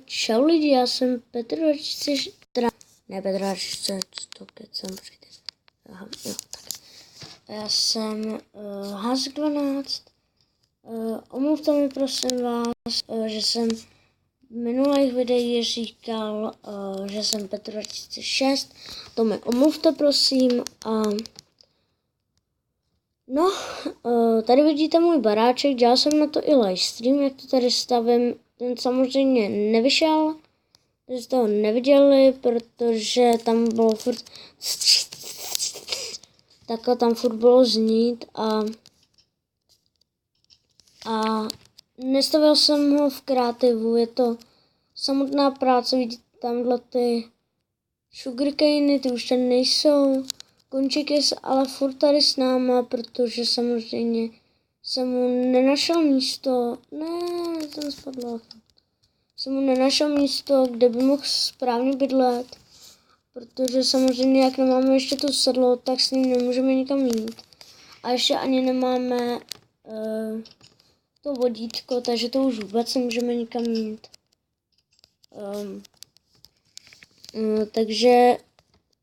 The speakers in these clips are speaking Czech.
Čau lidi, já jsem Petr 2004, ne Petr 2004, to kecám, přijde. Aha, jo, tak. Já jsem Hask 12, omluvte mi prosím vás, že jsem v minulých videích říkal, že jsem Petr 2006, to mi omluvte prosím tady vidíte můj baráček, dělal jsem na to i livestream, jak to tady stavím. Ten samozřejmě nevyšel, takže jste ho neviděli, protože tam bylo furt takhle tam furt bylo znít a nestavil jsem ho v kreativu, je to samotná práce, vidíte tamhle ty sugarcany, ty už tady nejsou, Končík je ale furt tady s náma, protože samozřejmě jsem mu nenašel místo, ten spadl. Jsem mu nenašel místo, kde by mohl správně bydlet, protože samozřejmě, jak nemáme ještě to sedlo, tak s ním nemůžeme nikam jít. A ještě ani nemáme to vodítko, takže to už vůbec nemůžeme nikam jít. Takže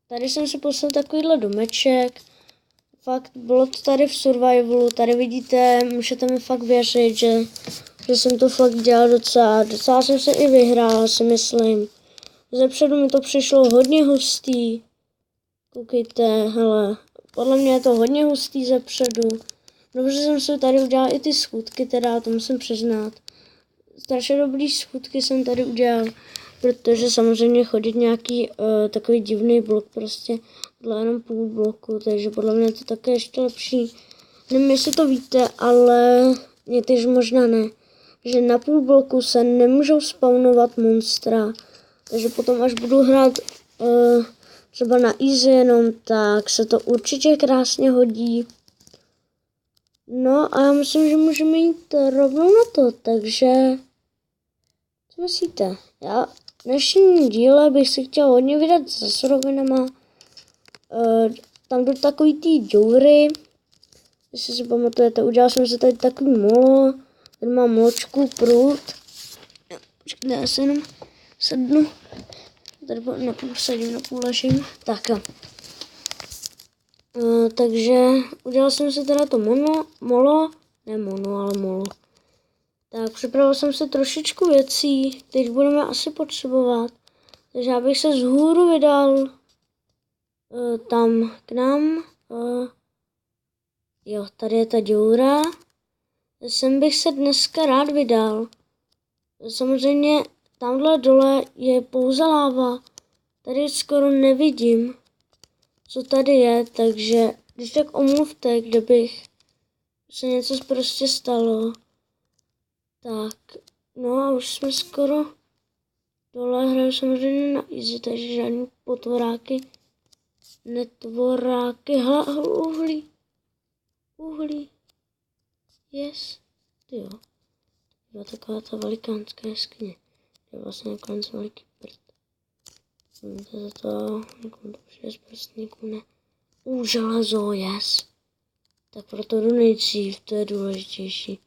tady jsem si poslal takovýhle domeček. Fakt bylo to tady v survivalu, tady vidíte, můžete mi fakt věřit, že jsem to fakt dělal docela jsem se i vyhrál, si myslím. Zepředu mi to přišlo hodně hustý, koukejte, hele, podle mě je to hodně hustý zepředu. Dobře jsem si tady udělal i ty schůdky, teda to musím přiznat. Strašně dobrý schůdky jsem tady udělal, protože samozřejmě chodit nějaký takový divný blok, prostě tohle jenom půl bloku, takže podle mě je to také ještě lepší. Nevím, jestli to víte, ale někteří možná ne, že na půl bloku se nemůžou spawnovat monstra, takže potom až budu hrát třeba na easy jenom, tak se to určitě krásně hodí. No a já myslím, že můžeme jít rovnou na to, takže co myslíte? Já v dnešním díle bych si chtěl hodně vydat za surovinama. Tam jdu takový ty džoury, jestli si pamatujete, udělal jsem si tady takový molo, tady mám mločku, prut. Počkejte, já se jenom sednu, tady napůl sedím, napůl ležím, tak jo. Takže udělal jsem si teda to molo. Tak připravil jsem si trošičku věcí, teď budeme asi potřebovat. Takže já bych se vzhůru vydal tam k nám. Jo, tady je ta děura. Sem bych se dneska rád vydal. Samozřejmě tamhle dole je pouze láva. Tady skoro nevidím, co tady je, takže když tak omluvte, kdybych se něco prostě stalo. Tak, no a už jsme skoro dole, hraju samozřejmě na easy, takže žádný potvoráky, netvoráky, hele, uhlí, yes, tyjo, byla taková ta velikánská jeskyně, je vlastně nakonec veliký prd, to za to, někomu to přijde z prstníku, ne, železo, yes, tak proto jdu nejdřív, to je důležitější.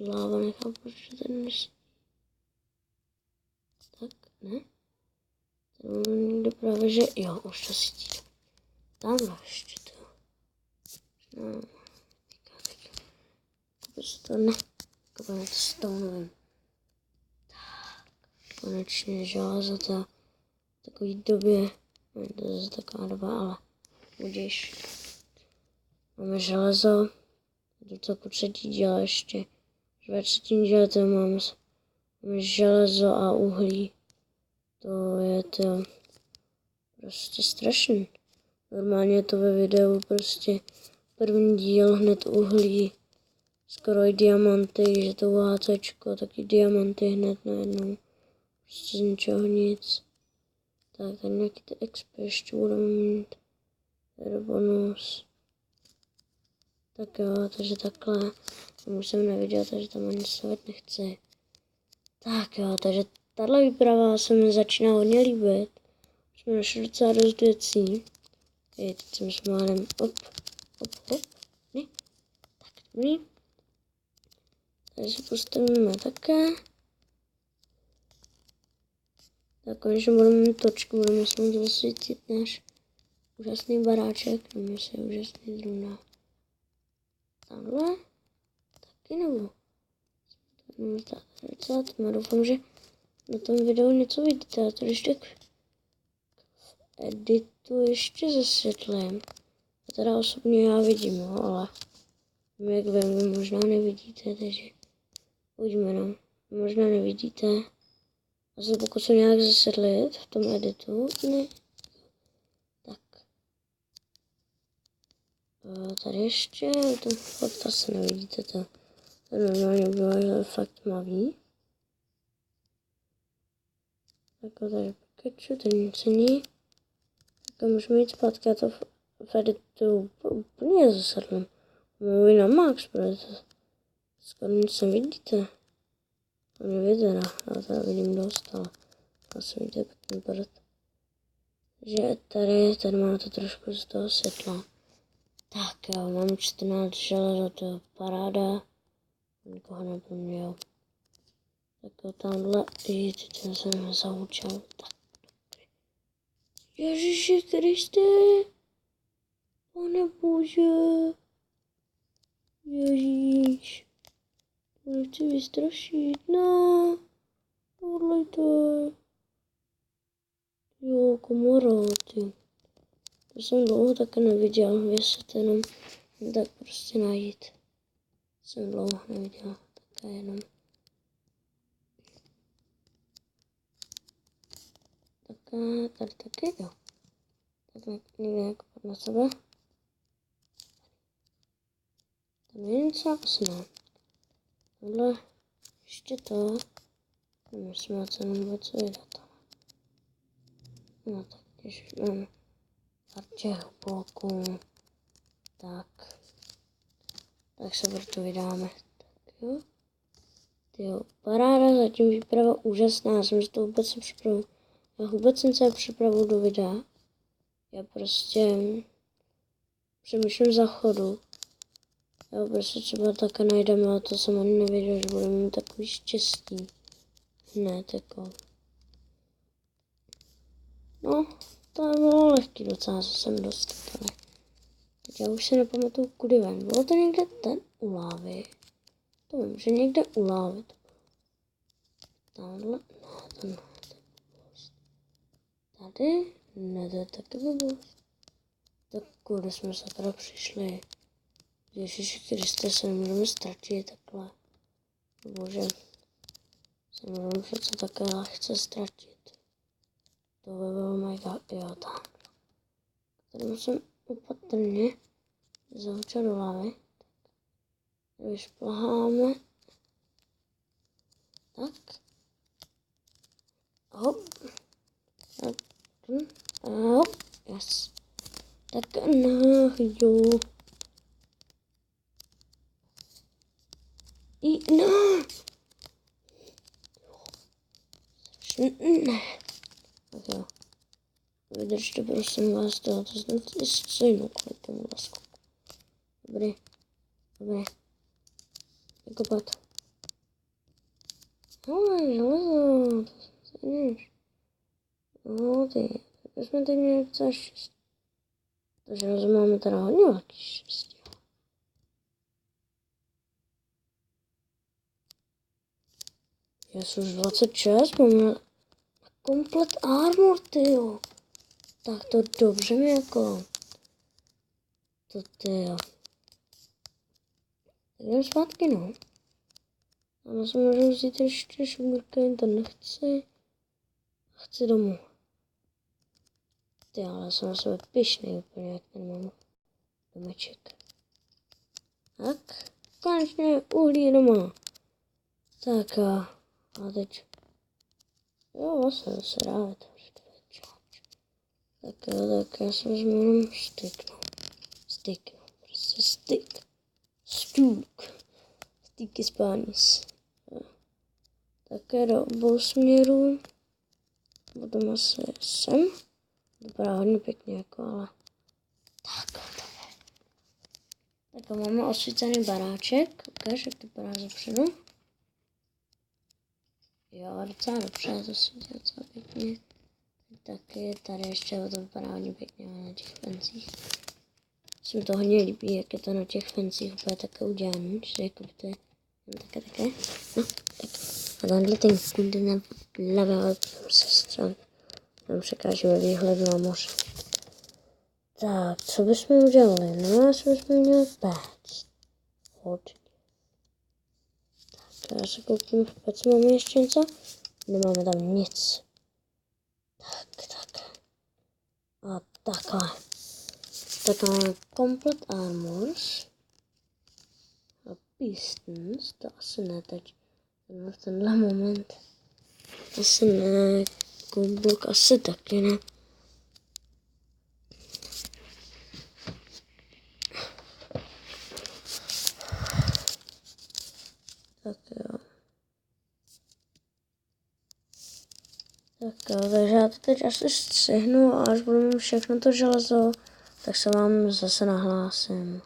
Láva nechám, proč tady nesmí. Tak, ne? Tady mám někde právě, že jo, už to svítí. Tamhle ještě to. No, to ne. Kopáme to stonovým. Tak, konečně železo to v takový době. To je zase taková doba, ale budíš. Máme železo. To celku třetí díl ještě. Ve třetím díle to mám železo a uhlí. To je to prostě strašný. Normálně je to ve videu prostě první díl, hned uhlí, skoro i diamanty, že to UHCčko, taky diamanty hned najednou. Prostě z ničeho nic. Tak, tady nějaký ty XP ještě budeme mít. Tady bonus. Tak jo, takže takhle. Už jsem neviděl, takže tam ani stavět nechci. Tak jo, takže tahle výprava se mi začíná hodně líbit. Už jsme našli docela dost věcí. Okay, teď jsem s málem hop. Ne. Tak, dobrý. Tady si postavíme také. Tak konečně budeme mít točku, budeme se moc zasvítit náš úžasný baráček, nebo se úžasný drůna. Tamhle? Taky nebo? Doufám, že na tom videu něco vidíte. Já to když tak v editu ještě zesvětlím. A teda osobně já vidím, jo, ale jak vy možná nevidíte, takže uvidíme, no. Možná nevidíte. A se pokusím nějak zesvětlit v tom editu. Ne. Tak. Tady ještě, to fakt asi nevidíte, to normálně bylo, že fakt tmavý. Tak tady Pikachu, tady nic není. Tak můžeme jít zpátky, já to v editu úplně zasedlím. Mluví na max, protože skoro nic nevidíte. To nevidíte, já teda vidím dost, ale asi vidíte pěkný prd. Takže tady máte trošku z toho světla. Tak jo, mám 14 železa, to je paráda. Nikoho nepoměl. Tak jo, tamhle, ten jsem zahučal. Tak, dobrý. Ježiši Kriste, Pane Bože. Ježíš. To nechci vystrašit, no. Podlejte. Jo, komoro, ty. To jsem dlouho také neviděl, věřte jenom tak prostě najít. Jsem dlouho neviděl, také jenom. Také, tady taky, jo. Tak někde jako na sebe. Tam je něco, asi ne. Tohle, ještě to. Nemyslím, že se jenom vůbec vydat. No tak, když mám těch bloků, tak se proto vydáme. Tak jo. Tyjo, paráda, zatím výprava úžasná, já jsem si to vůbec nepřipravil. Já vůbec jsem se připravil do videa. Já prostě přemýšlím za chodu. Já prostě třeba také najdeme, ale to jsem ani nevěděl, že budeme mít takový štěstí. Hned jako. No, to bylo lehký docela, co jsem dostal. Teď já už si nepamatuju, kudy ven. Bylo to někde ten u lávy. To vím, že někde u lávy to bylo. Tamhle, ne, to ne, to je blbost. Tady, ne, to je taky blbost. Tak kudy jsme se teda přišli. Ježiši Kriste, se nemůžeme ztratit takhle. Bože, se můžeme přece také lehce ztratit. To by bylo mega, jo, tak. Tady musím opatrně zahučat do hlavy. Vyšplháme. Tak. Hop. Tak. Hop. Yes. Tak no, jo. No. Ne. Tak jo. Vydržte prosím vás to snad i stejnou kvůli tomu skoku. Dobrý. Dobrý. Vykopat. Ale železo, to se nevíš. No ty, tak jsme teď měli docela štěstí. To železo máme teda hodně velký štěstí. Já jsem už 26, máme komplet armor, tyjo. Tak to dobře mi jako. To tyjo. Tak jdem zpátky, no. Ale si můžu vzít ještě sugarcane, to nechci. Chci domů. Ty, ale jsem na sebe pyšnej úplně, jak ten mám domeček. Tak, konečně uhlí doma. Tak a teď. Jo, vlastně se dá to. Tak jo, tak já si vezmu jenom styk, no. Styk, no. Prostě styk. Stůk. Styky Spanish. Tak do obou směrů. Potom asi sem. Vypadá hodně pěkně, jako, ale. Tak, tak a máme osvícený baráček. Ukáž, jak to vypadá zepředu. Jo, docela dobře, to svítí docela pěkně. Taky tady ještě to vypadá hodně pěkně na těch fencích. Se mi to hodně líbí, jak je to na těch fencích úplně také udělané, že jako by to je také. No, tak. A tenhle ten level sestran nám překáží ve výhledu na moře. Tak, co bychom udělali? No, asi bychom měli pec. Hodně. Tak, já se kouknu, v peci máme ještě něco? Nemáme tam nic. Tak. A takhle. Tak máme komplet armors. A pistons, to asi ne teď. V tenhle moment. Asi ne. Komblok asi taky ne. Tak jo. Takže já to teď asi střihnu a až budu mít všechno to železo, tak se vám zase nahlásím.